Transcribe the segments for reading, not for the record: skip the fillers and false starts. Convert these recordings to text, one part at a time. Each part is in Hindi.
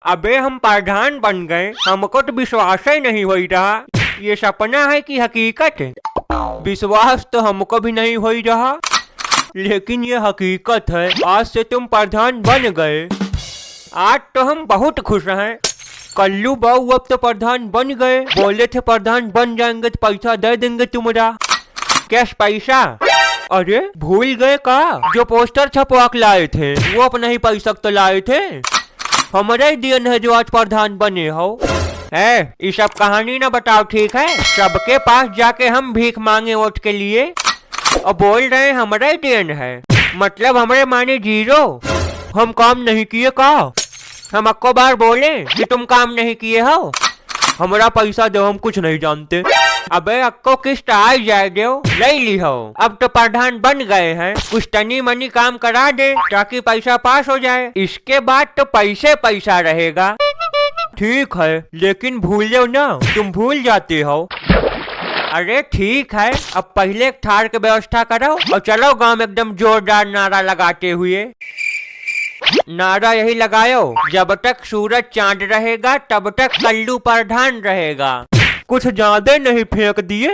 अबे हम प्रधान बन गए, हमको तो विश्वास ही नहीं हो रहा। ये सपना है कि हकीकत है? विश्वास तो हमको भी नहीं हो रहा, लेकिन ये हकीकत है। आज से तुम प्रधान बन गए। आज तो हम बहुत खुश हैं। कल्लू बाबू अब तो प्रधान बन गए। बोले थे प्रधान बन जाएंगे तो पैसा दे देंगे तुम्हारा। कैश पैसा? अरे भूल गए का? जो पोस्टर छपवा के लाए थे वो अपना ही पैसा तो लाए थे। हमारे दिन है जो आज प्रधान बने हो। ये सब कहानी ना बताओ, ठीक है? सबके पास जाके हम भीख मांगे वोट के लिए और बोल रहे हैं हमारे दिन है, मतलब हमारे माने जीरो। हम काम नहीं किए का? हम अक्को बार बोले कि तुम काम नहीं किए हो? हमारा पैसा दो, हम कुछ नहीं जानते। अबे अक्को किस्त आ जाए दो, ले ली हो। अब तो प्रधान बन गए हैं, कुछ तनी मनी काम करा दे ताकि पैसा पास हो जाए। इसके बाद तो पैसे पैसा रहेगा। ठीक है, लेकिन भूलो ना, तुम भूल जाते हो। अरे ठीक है, अब पहले एक थार की व्यवस्था करो और चलो गांव में एकदम जोरदार नारा लगाते हुए। नारा यही लगायो, जब तक सूरज चांद रहेगा तब तक कल्लू प्रधान रहेगा। कुछ ज्यादा नहीं फेंक दिए?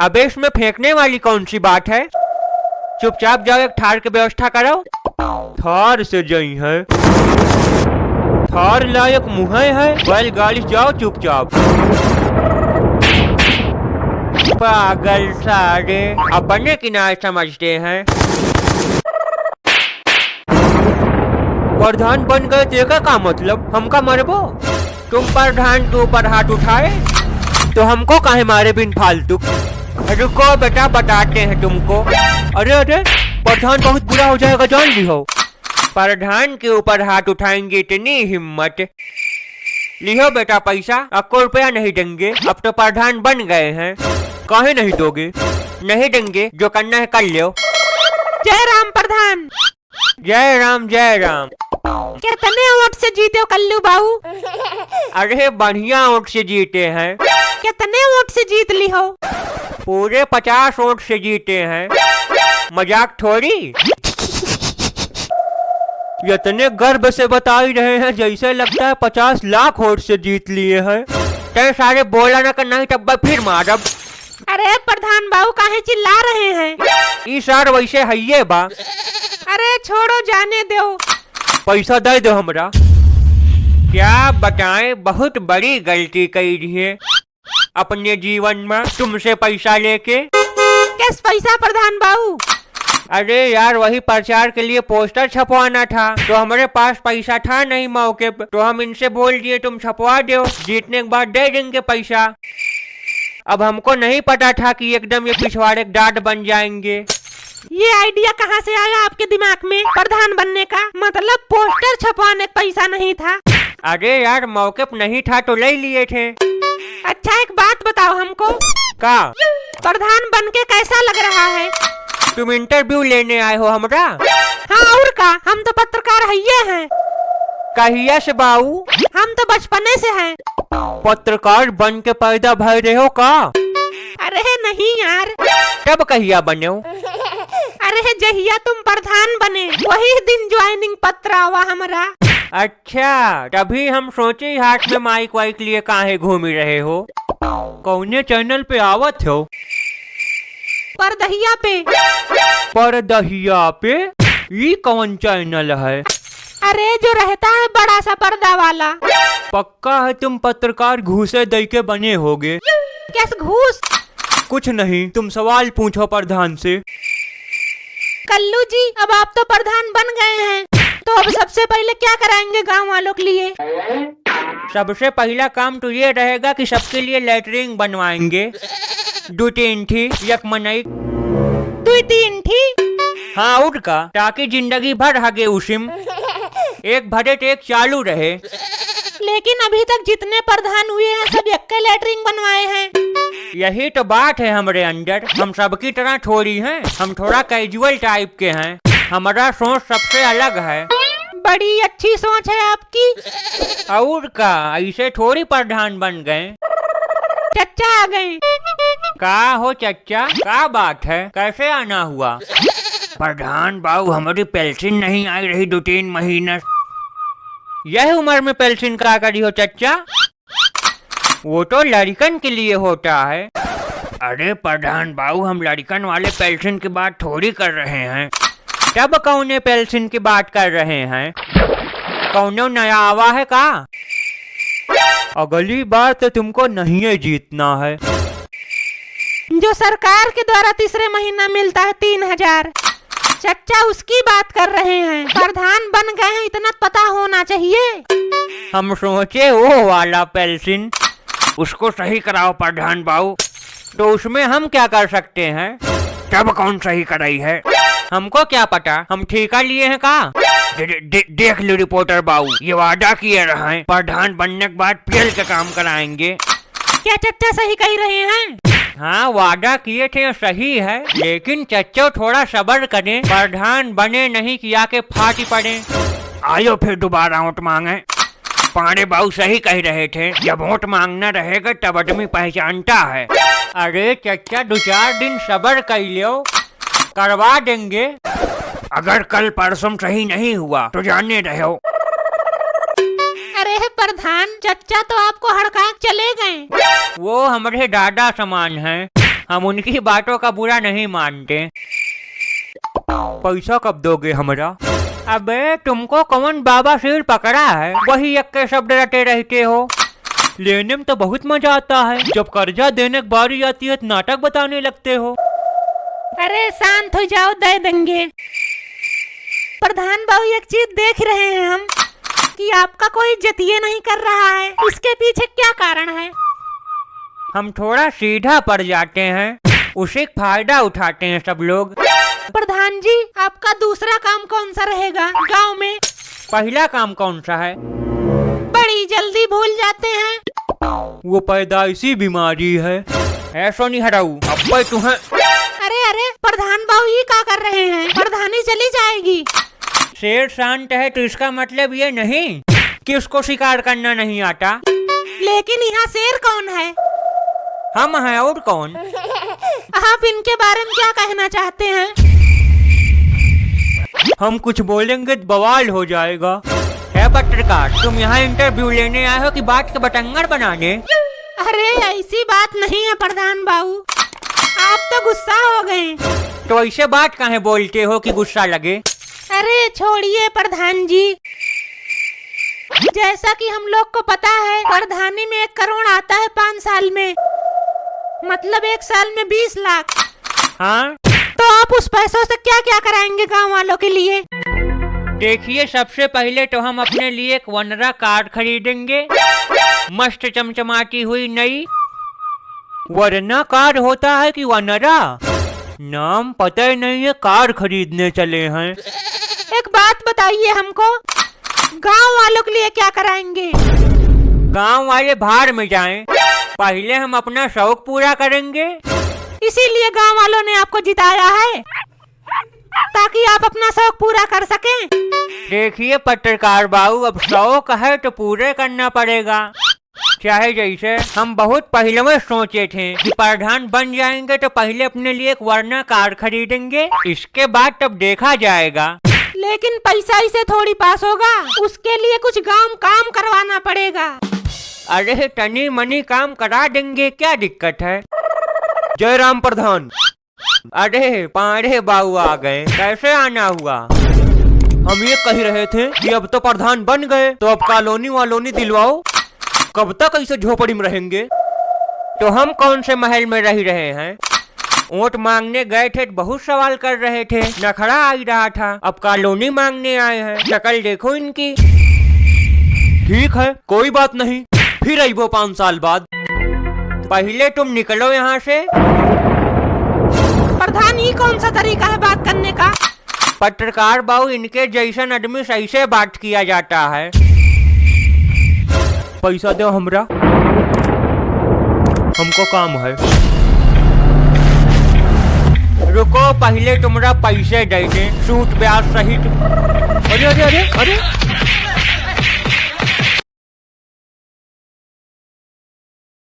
अबे इसमें फेंकने वाली कौन सी बात है? चुपचाप जाओ, एक थार की व्यवस्था करो। थार से जई है, थार लायक मुँह है, बैलगाड़ी जाओ चुपचाप। पागल सारे अपने किनारे समझते हैं। प्रधान बन गए देखा का मतलब? हमका मरबो? तुम प्रधान के ऊपर हाथ उठाए तो हमको काहे मारे बिन फालतू? रुको बेटा, बताते हैं तुमको। अरे अरे, प्रधान बहुत बुरा हो जाएगा, जान ली हो। प्रधान के ऊपर हाथ उठाएंगे इतनी हिम्मत? लिहो बेटा पैसा, आपको रुपया नहीं देंगे। अब तो प्रधान बन गए हैं। काहे नहीं दोगे? नहीं देंगे, जो करना है कर लो। जय राम प्रधान। जय राम जय राम। कितने वोट से जीते हो कल्लू बाबू? अरे बढ़िया वोट से जीते हैं। कितने वोट से जीत ली हो? पूरे 50 वोट से जीते हैं। मजाक थोड़ी। इतने गर्व से बता ही रहे हैं जैसे लगता है 50 लाख वोट से जीत लिए हैं। तेरे सारे बोला ना करना ही तब फिर मारब। अरे प्रधान बाबू काहे चिल्ला रहे हैं? ई सार वैसे है बा। अरे छोड़ो, जाने दो। पैसा दे दो हमरा। क्या बताएं, बहुत बड़ी गलती करी है अपने जीवन में तुमसे पैसा लेके। किस पैसा प्रधान बाबू? अरे यार, वही प्रचार के लिए पोस्टर छपवाना था, तो हमारे पास पैसा था नहीं मौके पे, तो हम इनसे बोल दिए तुम छपवा दो, जीतने के बाद दे देंगे पैसा। अब हमको नहीं पता था कि एकदम ये पिछवाड़े डांट बन जाएंगे। ये आइडिया कहाँ से आया आपके दिमाग में प्रधान बनने का? मतलब पोस्टर छपवाने का पैसा नहीं था? अरे यार, मौके पे नहीं था तो ले लिए थे। अच्छा एक बात बताओ हमको, का प्रधान बनके कैसा लग रहा है? तुम इंटरव्यू लेने आए हो हमरा? हाँ और का, हम तो पत्रकार हैं। कहिया से बाऊ? हम तो बचपने से हैं। पत्रकार बन के पैदा भय रहे हो का? अरे नहीं यार। तब कहिया बने हो? अरे जहिया तुम प्रधान बने वही दिन ज्वाइनिंग पत्र आवा हमारा। अच्छा, तभी हम सोचे हाथ में माइक वाइक लिए काहे घूमी रहे हो। कौने चैनल पे आवत हो? परदहिया पे। परदहिया पे? ये कौन चैनल है? अरे जो रहता है बड़ा सा पर्दा वाला। पक्का है तुम पत्रकार घूसे दे के बने होगे? कैस घूस? कुछ नहीं, तुम सवाल पूछो प्रधान से। कल्लू जी, अब आप तो प्रधान बन गए हैं, तो अब सबसे पहले क्या कराएंगे गांव वालों के लिए? सबसे पहला काम तो ये रहेगा कि सबके लिए लेटरिन बनवाएंगे। 2-3 थी, एक मनई। 2-3 थी? हाँ उठ का, ताकि जिंदगी भर हगे उसिम एक भरे तो एक चालू रहे। लेकिन अभी तक जितने प्रधान हुए हैं सब एक लेटरिन बनवाए हैं। यही तो बात है हमारे अंदर, हम सबकी तरह थोड़ी हैं, हम थोड़ा कैजुअल टाइप के हैं, हमारा सोच सबसे अलग है। बड़ी अच्छी सोच है आपकी। और का, ऐसे थोड़ी प्रधान बन गए। चच्चा आ गए। का हो चच्चा, क्या बात है, कैसे आना हुआ? प्रधान बाबू, हमारी पेंशन नहीं आई रही 2-3 महीना। यह उम्र में पेंशन क्या करी हो चच्चा? वो तो लड़कन के लिए होता है। अरे प्रधान बाबू, हम लड़कन वाले पेंशन की बात थोड़ी कर रहे हैं। तब कौने पेंशन की बात कर रहे हैं? कौनो नया आवा है का? अगली बार तो तुमको नहीं है जीतना है। जो सरकार के द्वारा तीसरे महीना मिलता है 3000, चच्चा उसकी बात कर रहे हैं। प्रधान बन गए हैं इतना पता होना चाहिए। हम सोचे वो वाला पेंशन, उसको सही कराओ प्रधान बाबू। तो उसमें हम क्या कर सकते हैं? तब कौन सही कराई है? हमको क्या पता, हम ठेका लिए हैं का? देख लो रिपोर्टर बाबू, ये वादा किए रहे हैं प्रधान बनने के बाद पेल के काम कराएंगे। क्या चच्चा सही कह रहे हैं? हाँ, वादा किए थे सही है, लेकिन चच्चो थोड़ा सब्र करें। प्रधान बने नहीं किया के फाटी पड़े। आयो फिर दोबारा वोट मांगे। पांडे बाबू सही कह रहे थे, जब वोट मांगना रहेगा तब आदमी पहचानता है। अरे चच्चा 2-4 दिन सब्र कर लो, करवा देंगे। अगर कल परसों सही नहीं हुआ तो जाने रहो। अरे प्रधान, चच्चा तो आपको हड़का चले गए। वो हमारे दादा समान हैं, हम उनकी बातों का बुरा नहीं मानते। पैसा कब दोगे हमरा? अबे तुमको कौन बाबा सिर पकड़ा है? वही एक के शब्द रटे रहते हो। लेने में तो बहुत मजा आता है, जब कर्जा देने की बारी आती है तो नाटक बताने लगते हो। अरे शांत हो जाओ, दे देंगे। प्रधान बाबू एक चीज देख रहे हैं हम कि आपका कोई इज्जतिये नहीं कर रहा है। इसके पीछे क्या कारण है? हम थोड़ा सीधा पड़ जाते हैं, उसे फायदा उठाते हैं सब लोग। प्रधान जी, आपका दूसरा काम कौन सा रहेगा गांव में? पहला काम कौन सा है? बड़ी जल्दी भूल जाते हैं। वो पैदाइशी बीमारी है। ऐसा नहीं हटाऊ अब तुम्हें। अरे अरे प्रधान बाबू ये क्या कर रहे हैं? प्रधानी चली जाएगी। शेर शांत है तो इसका मतलब ये नहीं कि उसको शिकार करना नहीं आता। लेकिन यहाँ शेर कौन है? हम हैं, और कौन? आप इनके बारे में क्या कहना चाहते हैं? हम कुछ बोलेंगे तो बवाल हो जाएगा। है पत्रकार, तुम यहाँ इंटरव्यू लेने आए हो कि बात के बटंगर बनाने? अरे ऐसी बात नहीं है प्रधान बाबू, आप तो गुस्सा हो गए। तो ऐसे बात काहे बोलते हो कि गुस्सा लगे? अरे छोड़िए प्रधान जी, जैसा कि हम लोग को पता है प्रधानी में 1 करोड़ आता है 5 साल में, मतलब 1 साल में 20 लाख। हाँ, तो आप उस पैसों से क्या क्या कराएंगे गांव वालों के लिए? देखिए, सबसे पहले तो हम अपने लिए एक वनरा कार खरीदेंगे, मस्त चमचमाती हुई नई। वरना कार होता है कि वनरा? नाम पता ही नहीं है, कार खरीदने चले हैं। एक बात बताइए हमको, गांव वालों के लिए क्या कराएंगे? गांव वाले भाड़ में जाएं, पहले हम अपना शौक पूरा करेंगे। इसीलिए गांव वालों ने आपको जिताया है, ताकि आप अपना शौक पूरा कर सकें। देखिए पत्रकार बाबू, अब शौक है तो पूरे करना पड़ेगा। चाहे जैसे हम बहुत पहले में सोचे थे कि प्रधान बन जाएंगे तो पहले अपने लिए एक वरना कार खरीदेंगे, इसके बाद तब देखा जाएगा। लेकिन पैसा इसे थोड़ी पास होगा, उसके लिए कुछ काम करवाना पड़ेगा। अरे तनी मनी काम करा देंगे, क्या दिक्कत है? जय राम प्रधान। अरे पांडे बाबू आ गए, कैसे आना हुआ? हम ये कह रहे थे कि अब तो प्रधान बन गए तो अब कॉलोनी वालोनी दिलवाओ। कब तक ऐसे झोपड़ी में रहेंगे? तो हम कौन से महल में रह रहे हैं? वोट मांगने गए थे तो बहुत सवाल कर रहे थे, नखरा आ रहा था। अब कॉलोनी मांगने आए हैं, शक्ल देखो इनकी। ठीक है, कोई बात नहीं, फिर आइबो 5 साल बाद। पहले तुम निकलो यहाँ से। प्रधान, ये कौन सा तरीका है बात करने का? पत्रकार बाबू, इनके जैसन आदमी सही से बात किया जाता है। पैसा दो हमरा, हमको काम है। रुको, पहले तुम्हारा पैसे दे दे, सूट ब्याज सहित। अरे अरे अरे अरे